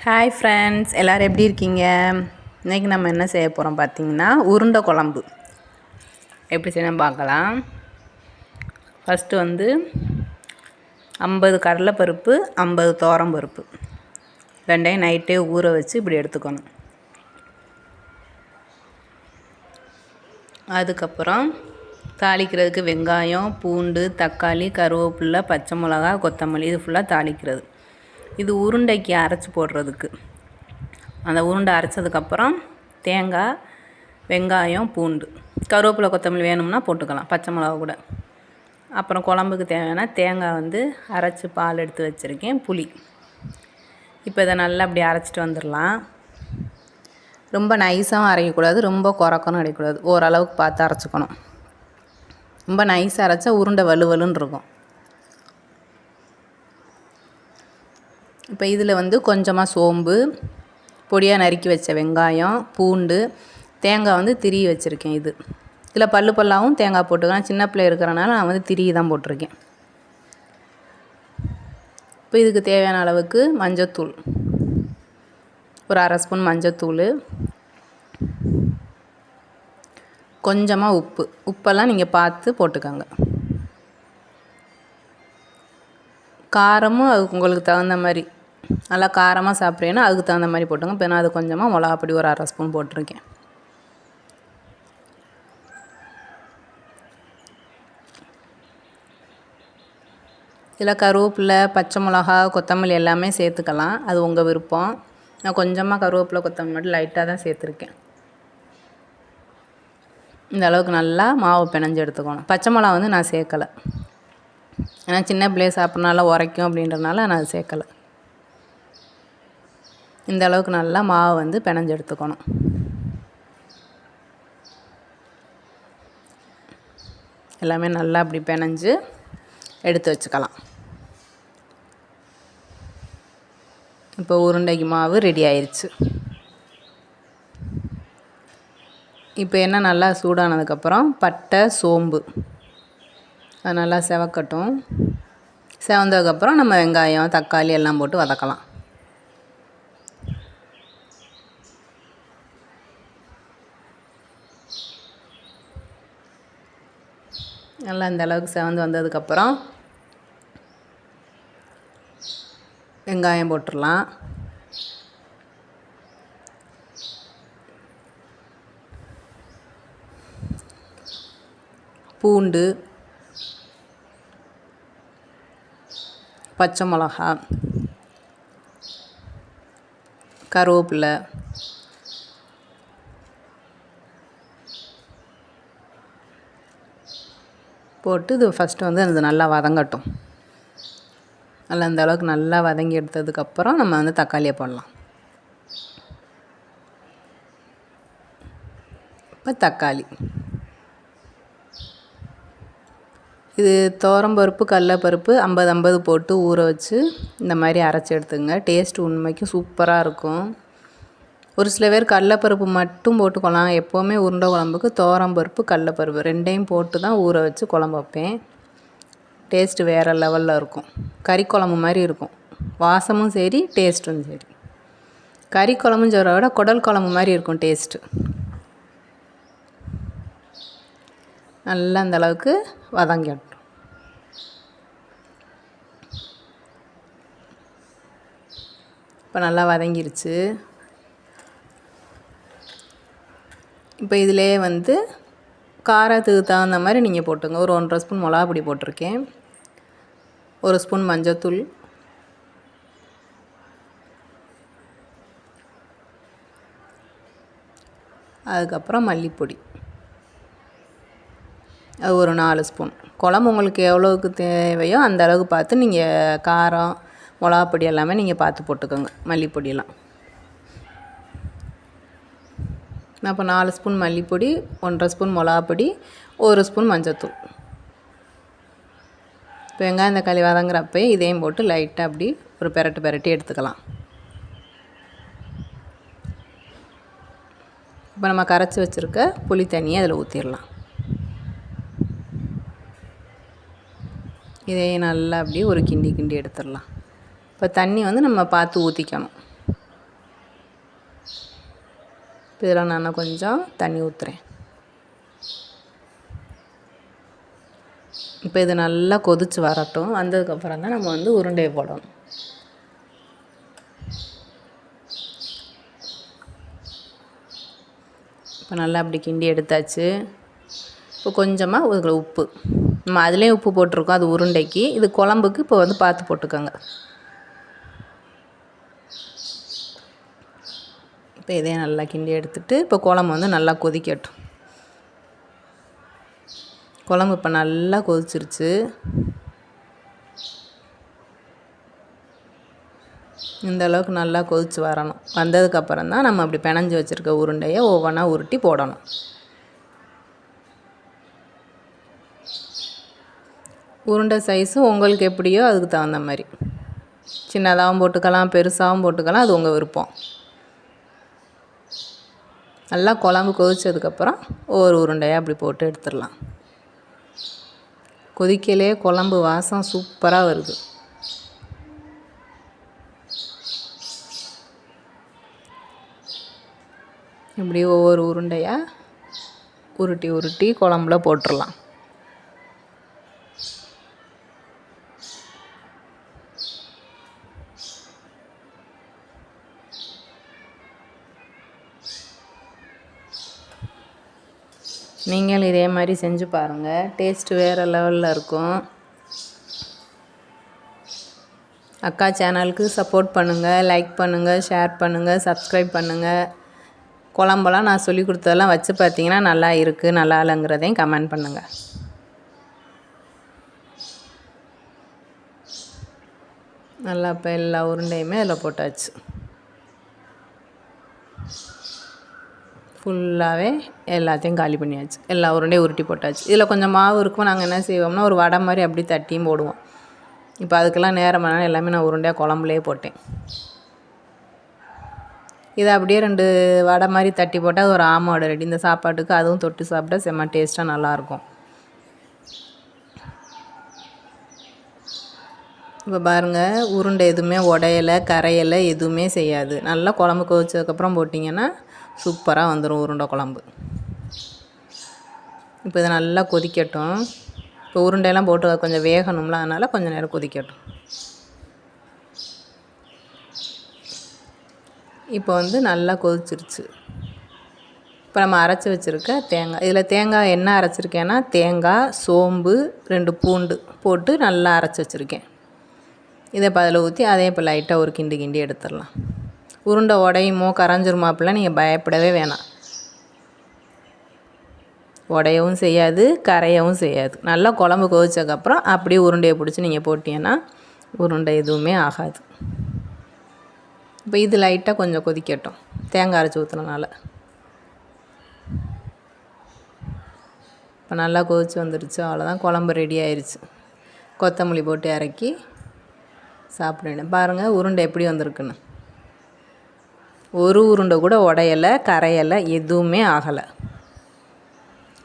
Hi friends, எல்லோரும் எப்படி இருக்கீங்க? இன்றைக்கி நம்ம என்ன செய்ய போகிறோம் பார்த்திங்கன்னா, உருண்டை குழம்பு எப்படி செய்யணும் பார்க்கலாம். ஃபஸ்ட்டு 50 கடலைப்பருப்பு, 50 துவரம்பருப்பு ரெண்டையும் நைட்டே ஊற வச்சு இப்படி எடுத்துக்கணும். அதுக்கப்புறம் தாளிக்கிறதுக்கு வெங்காயம், பூண்டு, தக்காளி, கருவேப்பிலை, பச்சை மிளகா, கொத்தமல்லி இது ஃபுல்லாக தாளிக்கிறது. இது உருண்டைக்கு அரைச்சி போடுறதுக்கு. அந்த உருண்டை அரைச்சதுக்கப்புறம் தேங்காய், வெங்காயம், பூண்டு, கருவேப்பிலை, கொத்தமல்லி வேணும்னா போட்டுக்கலாம், பச்சை மிளகா கூட. அப்புறம் குழம்புக்கு தேவையான தேங்காய் அரைச்சி பால் எடுத்து வச்சுருக்கேன், புளி. இப்போ இதை நல்லா அப்படி அரைச்சிட்டு வந்துடலாம். ரொம்ப நைஸாகவும் அரைக்கக்கூடாது, ரொம்ப குறக்கணும் அரைக்கக்கூடாது, ஓரளவுக்கு பார்த்து அரைச்சிக்கணும். ரொம்ப நைஸாக அரைச்சா உருண்டை வலுவலுன்னு இருக்கும். இப்போ இதில் கொஞ்சமாக சோம்பு, பொடியாக நறுக்கி வச்ச வெங்காயம், பூண்டு, தேங்காய் திரி வச்சுருக்கேன். இதில் பல்லாகவும் தேங்காய் போட்டுக்கலாம். சின்ன பிள்ளை இருக்கிறனால நான் திரி தான் போட்டிருக்கேன். இப்போ இதுக்கு தேவையான அளவுக்கு மஞ்சத்தூள், ஒரு அரை ஸ்பூன் மஞ்சத்தூள், கொஞ்சமாக உப்பெல்லாம் நீங்கள் பார்த்து போட்டுக்கோங்க. காரமும் அதுக்கு உங்களுக்கு தகுந்த மாதிரி, நல்லா காரமாக சாப்பிட்றீங்கன்னா அதுக்கு தகுந்த மாதிரி போட்டுங்க. இப்போ நான் அது கொஞ்சமாக மிளகாப்பொடி ஒரு அரை ஸ்பூன் போட்டிருக்கேன். இதில் கருவேப்பிலை, பச்சை மிளகா, கொத்தமல்லி எல்லாமே சேர்த்துக்கலாம், அது உங்கள் விருப்பம். நான் கொஞ்சமாக கருவேப்பிலை, கொத்தமல்லி மட்டும் லைட்டாக தான் சேர்த்துருக்கேன். இந்த அளவுக்கு நல்லா மாவு பிணைஞ்சு எடுத்துக்கணும். பச்சை மிளகா நான் சேர்க்கலை, ஏன்னா சின்ன பிள்ளைய சாப்பிட்றனால உரைக்கும் அப்படின்றனால நான் சேர்க்கலை. இந்த அளவுக்கு நல்லா மாவு பிணைஞ்சு எடுத்துக்கணும். எல்லாமே நல்லா அப்படி பிணைஞ்சு எடுத்து வச்சுக்கலாம். இப்போ உருண்டைக்கு மாவு ரெடி ஆயிடுச்சு. இப்போ என்ன நல்லா சூடானதுக்கப்புறம் பட்டை, சோம்பு அது நல்லா செவக்கட்டும். செவந்ததுக்கப்புறம் நம்ம வெங்காயம், தக்காளி எல்லாம் போட்டு வதக்கலாம். நல்லா இந்த அளவுக்கு செவந்து வந்ததுக்கப்புறம் வெங்காயம் போட்டுடலாம். பூண்டு, பச்சை மிளகா, கருவேப்பிலை, போட்டு இது ஃபஸ்ட்டு அது நல்லா வதங்கட்டும். நல்லா இந்த அளவுக்கு நல்லா வதங்கி எடுத்ததுக்கப்புறம் நம்ம தக்காளியை போடலாம். இப்போ தக்காளி, இது துவரம்பருப்பு, கடலைப்பருப்பு 50 போட்டு ஊற வச்சு இந்த மாதிரி அரைச்சி எடுத்துங்க. டேஸ்ட் உண்மைக்கும் சூப்பராக இருக்கும். ஒரு சில பேர் கடலைப்பருப்பு மட்டும் போட்டுக்கலாம். எப்போவுமே உருண்டை குழம்புக்கு துவரம்பருப்பு, கடலைப்பருப்பு ரெண்டையும் போட்டு தான் ஊற வச்சு குழம்பு வைப்பேன். டேஸ்ட்டு வேறு லெவலில் இருக்கும். கறி குழம்பு மாதிரி இருக்கும், வாசமும் சரி, டேஸ்ட்டும் சரி. கறி குழம்புன்னு சொல்கிறத விட குடல் குழம்பு மாதிரி இருக்கும் டேஸ்ட்டு. நல்லா அந்த அளவுக்கு வதங்கிடட்டும். இப்போ நல்லா வதங்கிருச்சு. இப்போ இதிலே காரத்துக்கு தகுந்த மாதிரி நீங்கள் போட்டுங்க. ஒரு 1.5 ஸ்பூன் மிளகா பொடி போட்டிருக்கேன், 1 ஸ்பூன் மஞ்சத்தூள், அதுக்கப்புறம் மல்லிப்பொடி அது ஒரு 4 ஸ்பூன். குழம்பு உங்களுக்கு எவ்வளோவுக்கு தேவையோ அந்த அளவுக்கு பார்த்து நீங்கள் காரம், மிளகாப்பொடி எல்லாமே நீங்கள் பார்த்து போட்டுக்கோங்க. மல்லிப்பொடியெல்லாம் நான் இப்போ 4 ஸ்பூன் மல்லிப்பொடி, 1.5 ஸ்பூன் மிளகாப்பொடி, 1 ஸ்பூன் மஞ்சத்தூள். இப்போ வெங்காயம் தக்காளி வதங்குறப்பே இதையும் போட்டு லைட்டாக அப்படி ஒரு பெரட்டி எடுத்துக்கலாம். இப்போ நம்ம கரைச்சி வச்சுருக்க புளி தண்ணியை அதில் ஊற்றிடலாம். இதையும் நல்லா அப்படியே ஒரு கிண்டி எடுத்துடலாம். இப்போ தண்ணி நம்ம பார்த்து ஊற்றிக்கணும். இதில் நான் கொஞ்சம் தண்ணி ஊற்றுறேன். இப்போ இது நல்லா கொதித்து வரட்டும். வந்ததுக்கப்புறம் தான் நம்ம வந்து உருண்டையை போடணும். இப்போ நல்லா அப்படி கிண்டி எடுத்தாச்சு. இப்போ கொஞ்சமாக ஒரு உப்பு, நம்ம அதுலேயே உப்பு போட்டிருக்கோம், அது உருண்டைக்கு. இது குழம்புக்கு இப்போ வந்து பார்த்து போட்டுக்கோங்க. இப்போ இதே நல்லா கிண்டி எடுத்துகிட்டு இப்போ குழம்பு வந்து நல்லா கொதிக்கட்டும். குழம்பு இப்போ நல்லா கொதிச்சிருச்சு. இந்த அளவுக்கு நல்லா கொதித்து வரணும். வந்ததுக்கப்புறம் தான் நம்ம அப்படி பிணைஞ்சி வச்சுருக்க உருண்டையை ஒவ்வொன்றா உருட்டி போடணும். உருண்டை சைஸு உங்களுக்கு எப்படியோ அதுக்கு தகுந்த மாதிரி சின்னதாகவும் போட்டுக்கலாம், பெருசாகவும் போட்டுக்கலாம், அது உங்கள் விருப்பம். நல்லா குழம்பு கொதித்ததுக்கப்புறம் ஒவ்வொரு உருண்டையாக அப்படி போட்டு எடுத்துடலாம். கொதிக்கலே குழம்பு வாசம் சூப்பராக வருது. இப்படி ஒவ்வொரு உருண்டையாக உருட்டி உருட்டி குழம்புல போட்டுடலாம். நீங்கள் இதே மாதிரி செஞ்சு பாருங்கள். டேஸ்ட்டு வேறு லெவலில் இருக்கும். அக்கா சேனலுக்கு சப்போர்ட் பண்ணுங்கள், லைக் பண்ணுங்கள், ஷேர் பண்ணுங்கள், சப்ஸ்கிரைப் பண்ணுங்கள். குழம்பெல்லாம் நான் சொல்லி கொடுத்ததெல்லாம் வச்சு பார்த்தீங்கன்னா நல்லா இருக்குது, நல்லா இல்லைங்கிறதையும் கமெண்ட் பண்ணுங்கள். நல்லா இப்போ எல்லா உருண்டையுமே அதில் போட்டாச்சு. ஃபுல்லாகவே எல்லாத்தையும் காலி பண்ணியாச்சு. எல்லா உருண்டையும் உருட்டி போட்டாச்சு. இதில் கொஞ்சம் மாவு இருக்கும். நாங்கள் என்ன செய்வோம்னா ஒரு வடை மாதிரி அப்படி தட்டியும் போடுவோம். இப்போ அதுக்கெல்லாம் நேரமானாலும் எல்லாமே நான் உருண்டையாக குழம்புலேயே போட்டேன். இதை அப்படியே 2 வடை மாதிரி தட்டி போட்டால் அது ஒரு ஆமோட ரெடி. இந்த சாப்பாட்டுக்கு அதுவும் தொட்டு சாப்பிட்டா செம்ம டேஸ்ட்டாக நல்லாயிருக்கும். இப்போ பாருங்கள், உருண்டை எதுவுமே உடையலை, கரையலை, எதுவுமே செய்யாது. நல்லா குழம்பு கொதிச்சதுக்கப்புறம் போட்டிங்கன்னா சூப்பராக வந்துடும் உருண்டை குழம்பு. இப்போ இதை நல்லா கொதிக்கட்டும். இப்போ உருண்டையெல்லாம் போட்டு கொஞ்சம் வேகணும்ல, அதனால் கொஞ்சம் நேரம் கொதிக்கட்டும். இப்போ வந்து நல்லா கொதிச்சிருச்சு. இப்போ நம்ம அரைச்சி வச்சுருக்க தேங்காய், இதில் தேங்காய் என்ன அரைச்சிருக்கேன்னா தேங்காய், சோம்பு, 2 பூண்டு போட்டு நல்லா அரைச்சி வச்சுருக்கேன். இதை இப்போ அதில் ஊற்றி அதே இப்போ லைட்டாக ஒரு கிண்டி கிண்டி எடுத்துடலாம். உருண்டை உடையுமோ கரைஞ்சிருமாப்பிலாம் நீங்கள் பயப்படவே வேணாம். உடையவும் செய்யாது, கரையவும் செய்யாது. நல்லா குழம்பு கொதிச்சதுக்கப்புறம் அப்படியே உருண்டையை பிடிச்சி நீங்கள் போட்டீங்கன்னா உருண்டை எதுவுமே ஆகாது. இப்போ இது லைட்டாக கொஞ்சம் கொதிக்கட்டும், தேங்காய் அரைச்சி ஊற்றுனனால. இப்போ நல்லா கொதிச்சு வந்துடுச்சு. அவ்வளோதான், குழம்பு ரெடி ஆயிடுச்சு. கொத்தமல்லி போட்டு இறக்கி சாப்பிட. பாருங்கள் உருண்டை எப்படி வந்திருக்குன்னு. ஒரு உருண்டை கூட உடையலை, கரையலை, எதுவுமே ஆகலை.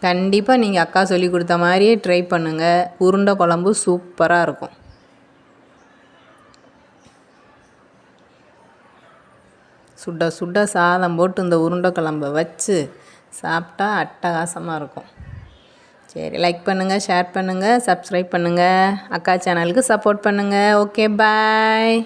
கண்டிப்பாக நீங்கள் அக்கா சொல்லி கொடுத்த மாதிரியே ட்ரை பண்ணுங்கள். உருண்டை குழம்பு சூப்பராக இருக்கும். சுட சுட சாதம் போட்டு இந்த உருண்டை குழம்பை வச்சு சாப்பிட்டா அட்டகாசமாக இருக்கும். சரி, லைக் பண்ணுங்கள், ஷேர் பண்ணுங்கள், சப்ஸ்கிரைப் பண்ணுங்கள், அக்கா சேனலுக்கு சப்போர்ட் பண்ணுங்கள். ஓகே, பாய்.